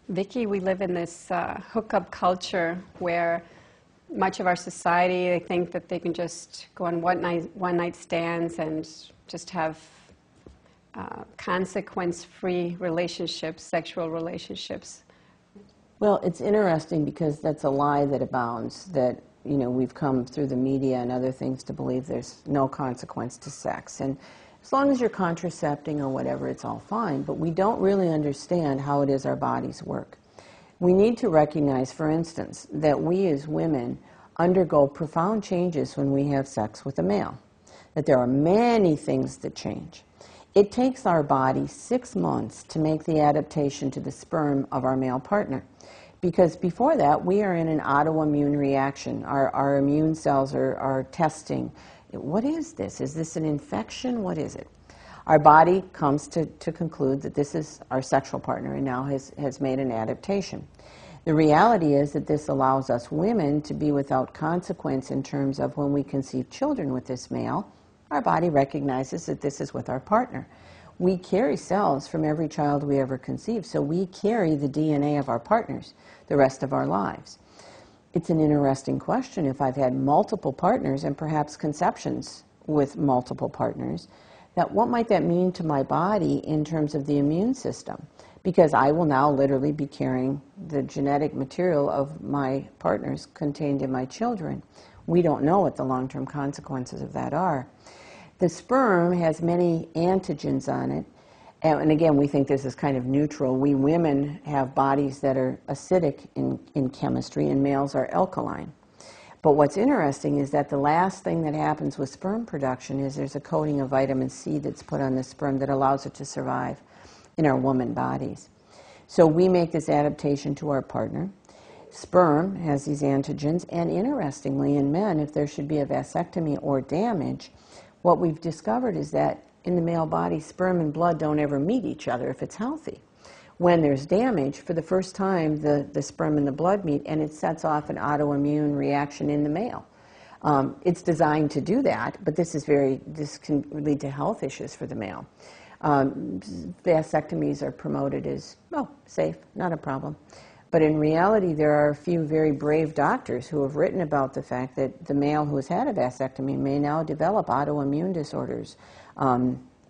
Vicky, we live in this hookup culture where much of our society, they think that they can just go on one night stands and just have consequence-free relationships, sexual relationships. Well, it's interesting because that's a lie that abounds, that, you know, we've come through the media and other things to believe there's no consequence to sex. And as long as you're contracepting or whatever, it's all fine. But we don't really understand how it is our bodies work. We need to recognize, for instance, that we as women undergo profound changes when we have sex with a male, that there are many things that change. It takes our body 6 months to make the adaptation to the sperm of our male partner, because before that we are in an autoimmune reaction. Our immune cells are testing. What is this? Is this an infection? What is it? Our body comes to conclude that this is our sexual partner and now has made an adaptation. The reality is that this allows us women to be without consequence in terms of when we conceive children with this male, our body recognizes that this is with our partner. We carry cells from every child we ever conceive, so we carry the DNA of our partners the rest of our lives. It's an interesting question. If I've had multiple partners and perhaps conceptions with multiple partners, that what might that mean to my body in terms of the immune system? Because I will now literally be carrying the genetic material of my partners contained in my children. We don't know what the long-term consequences of that are. The sperm has many antigens on it, and again, we think this is kind of neutral. We women have bodies that are acidic in chemistry, and males are alkaline. But what's interesting is that the last thing that happens with sperm production is there's a coating of vitamin C that's put on the sperm that allows it to survive in our woman bodies. So we make this adaptation to our partner. Sperm has these antigens, and interestingly, in men, if there should be a vasectomy or damage, what we've discovered is that in the male body, sperm and blood don't ever meet each other if it's healthy. When there's damage, for the first time, the sperm and the blood meet, and it sets off an autoimmune reaction in the male. It's designed to do that, but this can lead to health issues for the male. Vasectomies are promoted as, safe, not a problem. But in reality, there are a few very brave doctors who have written about the fact that the male who has had a vasectomy may now develop autoimmune disorders,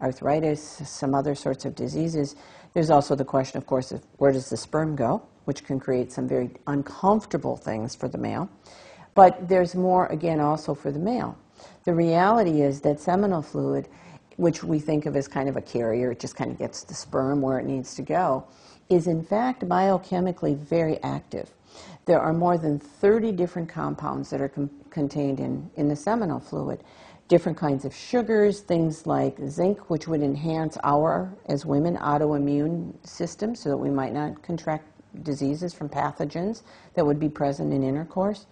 arthritis, some other sorts of diseases. There's also the question, of course, of where does the sperm go, which can create some very uncomfortable things for the male. But there's more, again, also for the male. The reality is that seminal fluid, which we think of as kind of a carrier, it just kind of gets the sperm where it needs to go, is in fact biochemically very active. There are more than 30 different compounds that are contained in the seminal fluid. Different kinds of sugars, things like zinc, which would enhance our, as women, autoimmune system so that we might not contract diseases from pathogens that would be present in intercourse.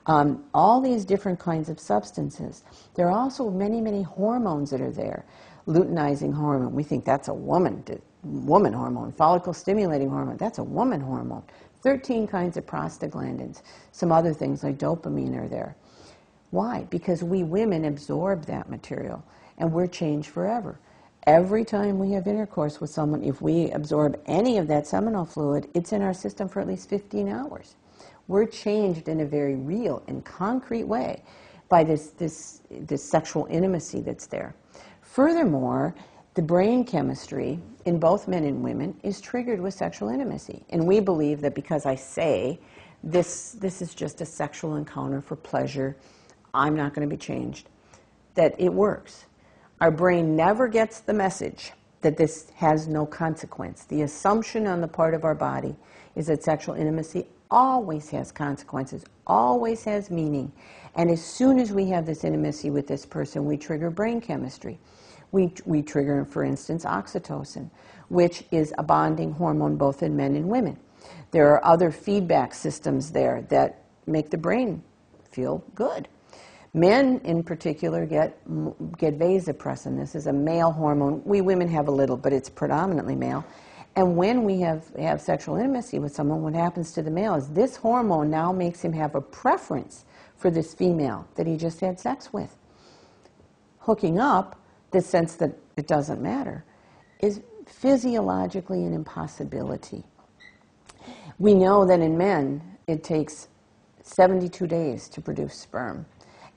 All these different kinds of substances. There are also many, many hormones that are there. Luteinizing hormone, we think that's a woman hormone. Follicle stimulating hormone, that's a woman hormone. 13 kinds of prostaglandins. Some other things like dopamine are there. Why? Because we women absorb that material, and we're changed forever. Every time we have intercourse with someone, if we absorb any of that seminal fluid, it's in our system for at least 15 hours. We're changed in a very real and concrete way by this sexual intimacy that's there. Furthermore, the brain chemistry in both men and women is triggered with sexual intimacy. And we believe that because I say this is just a sexual encounter for pleasure, I'm not going to be changed, that it works. Our brain never gets the message that this has no consequence. The assumption on the part of our body is that sexual intimacy always has consequences, always has meaning. And as soon as we have this intimacy with this person, we trigger brain chemistry. We trigger, for instance, oxytocin, which is a bonding hormone both in men and women. There are other feedback systems there that make the brain feel good. Men, in particular, get vasopressin. This is a male hormone. We women have a little, but it's predominantly male. And when we have sexual intimacy with someone, what happens to the male is this hormone now makes him have a preference for this female that he just had sex with. Hooking up, this sense that it doesn't matter, is physiologically an impossibility. We know that in men, it takes 72 days to produce sperm,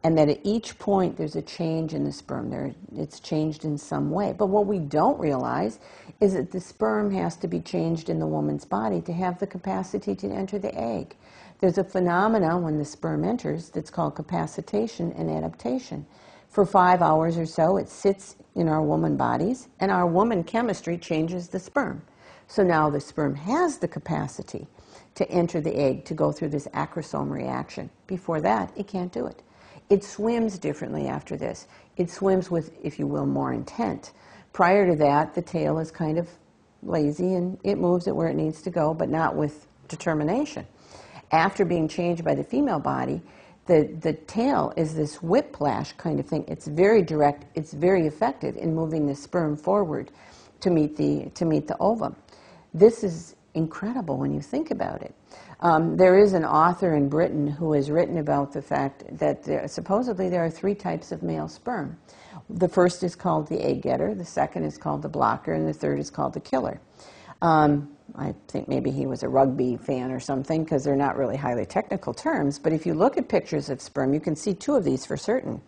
and that at each point there's a change in the sperm. It's changed in some way. But what we don't realize is that the sperm has to be changed in the woman's body to have the capacity to enter the egg. There's a phenomenon when the sperm enters that's called capacitation and adaptation. For 5 hours or so, it sits in our woman bodies, and our woman chemistry changes the sperm. So now the sperm has the capacity to enter the egg, to go through this acrosome reaction. Before that, it can't do it. It swims differently after this. It swims with, if you will, more intent. Prior to that, the tail is kind of lazy, and it moves it where it needs to go, but not with determination. After being changed by the female body, the tail is this whiplash kind of thing. It's very direct. It's very effective in moving the sperm forward to meet the ovum. This is incredible when you think about it. There is an author in Britain who has written about the fact that supposedly there are 3 types of male sperm. The first is called the egg getter, the second is called the blocker, and the third is called the killer. I think maybe he was a rugby fan or something, because they're not really highly technical terms, but if you look at pictures of sperm, you can see 2 of these for certain.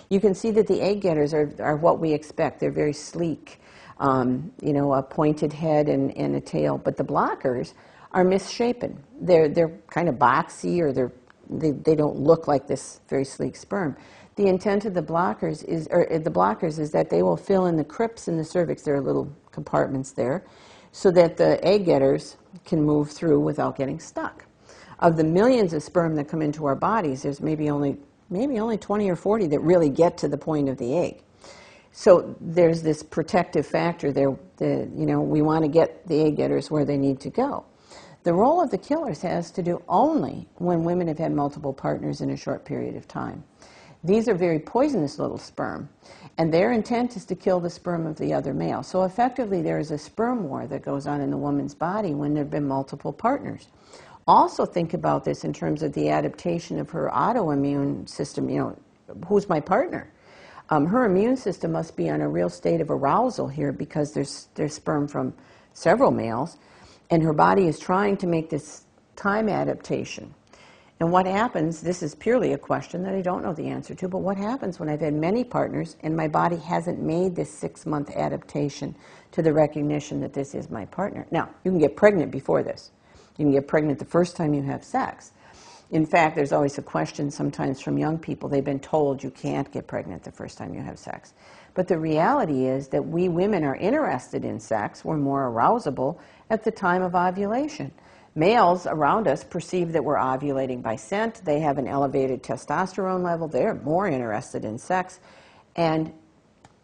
You can see that the egg getters are what we expect. They're very sleek, a pointed head and a tail, but the blockers are misshapen. They're kind of boxy, or they don't look like this very sleek sperm. The intent of the blockers is that they will fill in the crypts in the cervix. There are little compartments there, so that the egg getters can move through without getting stuck. Of the millions of sperm that come into our bodies, there's maybe only 20 or 40 that really get to the point of the egg. So there's this protective factor there. We want to get the egg getters where they need to go. The role of the killers has to do only when women have had multiple partners in a short period of time. These are very poisonous little sperm, and their intent is to kill the sperm of the other male. So effectively, there is a sperm war that goes on in the woman's body when there have been multiple partners. Also think about this in terms of the adaptation of her autoimmune system. Who's my partner? Her immune system must be on a real state of arousal here, because there's sperm from several males, and her body is trying to make this time adaptation. And what happens, this is purely a question that I don't know the answer to, but what happens when I've had many partners and my body hasn't made this 6-month adaptation to the recognition that this is my partner? Now, you can get pregnant before this. You can get pregnant the first time you have sex. In fact, there's always a question sometimes from young people. They've been told you can't get pregnant the first time you have sex. But the reality is that we women are interested in sex. We're more arousable at the time of ovulation. Males around us perceive that we're ovulating by scent. They have an elevated testosterone level. They're more interested in sex. And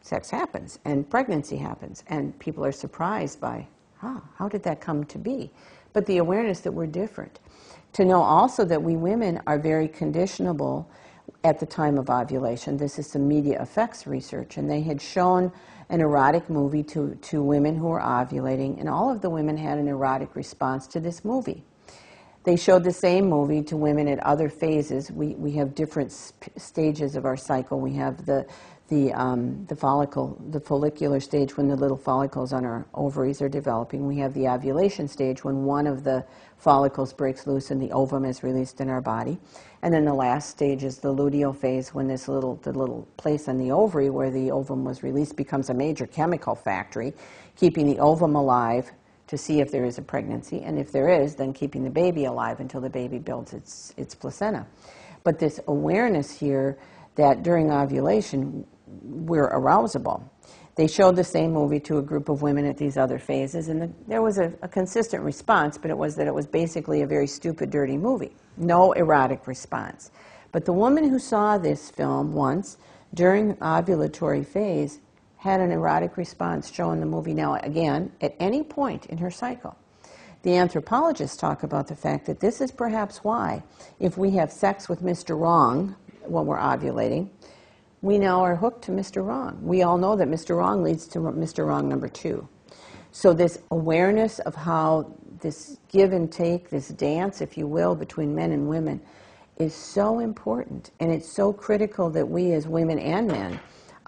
sex happens, and pregnancy happens. And people are surprised by, how did that come to be? But the awareness that we're different. To know also that we women are very conditionable at the time of ovulation. This is some media effects research, and they had shown an erotic movie to women who were ovulating, and all of the women had an erotic response to this movie. They showed the same movie to women at other phases. We have different stages of our cycle. We have the follicular stage, when the little follicles on our ovaries are developing. We have the ovulation stage, when one of the follicles breaks loose and the ovum is released in our body. And then the last stage is the luteal phase, when the little place on the ovary where the ovum was released becomes a major chemical factory, keeping the ovum alive to see if there is a pregnancy, and if there is, then keeping the baby alive until the baby builds its placenta. But this awareness here that during ovulation we're arousable. They showed the same movie to a group of women at these other phases, and there was a consistent response, but it was that it was basically a very stupid, dirty movie. No erotic response. But the woman who saw this film once during ovulatory phase had an erotic response showing the movie. Now, again, at any point in her cycle. The anthropologists talk about the fact that this is perhaps why, if we have sex with Mr. Wrong when we're ovulating, we now are hooked to Mr. Wrong. We all know that Mr. Wrong leads to Mr. Wrong number 2. So this awareness of how this give and take, this dance, if you will, between men and women is so important, and it's so critical that we as women and men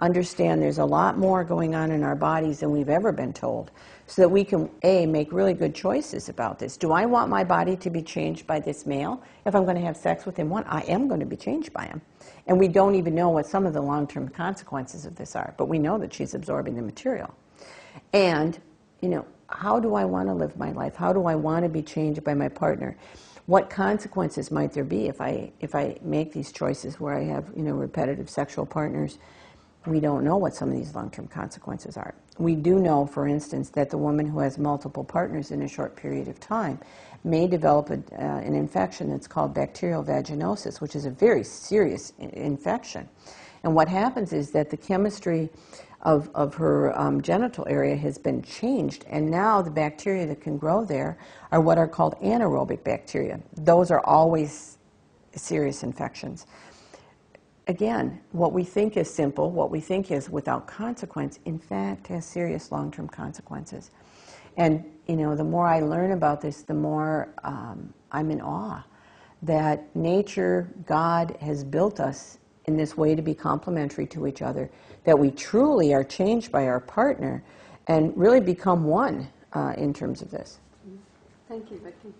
understand there's a lot more going on in our bodies than we've ever been told, so that we can, A, make really good choices about this. Do I want my body to be changed by this male? If I'm going to have sex with him, one, I am going to be changed by him. And we don't even know what some of the long-term consequences of this are, but we know that she's absorbing the material. And, you know, how do I want to live my life? How do I want to be changed by my partner? What consequences might there be if I make these choices where I have, you know, repetitive sexual partners? We don't know what some of these long-term consequences are. We do know, for instance, that the woman who has multiple partners in a short period of time may develop an infection that's called bacterial vaginosis, which is a very serious infection. And what happens is that the chemistry of her genital area has been changed, and now the bacteria that can grow there are what are called anaerobic bacteria. Those are always serious infections. Again, what we think is simple, what we think is without consequence, in fact has serious long-term consequences. And, you know, the more I learn about this, the more I'm in awe that nature, God, has built us in this way to be complementary to each other, that we truly are changed by our partner and really become one in terms of this. Thank you, Vicki.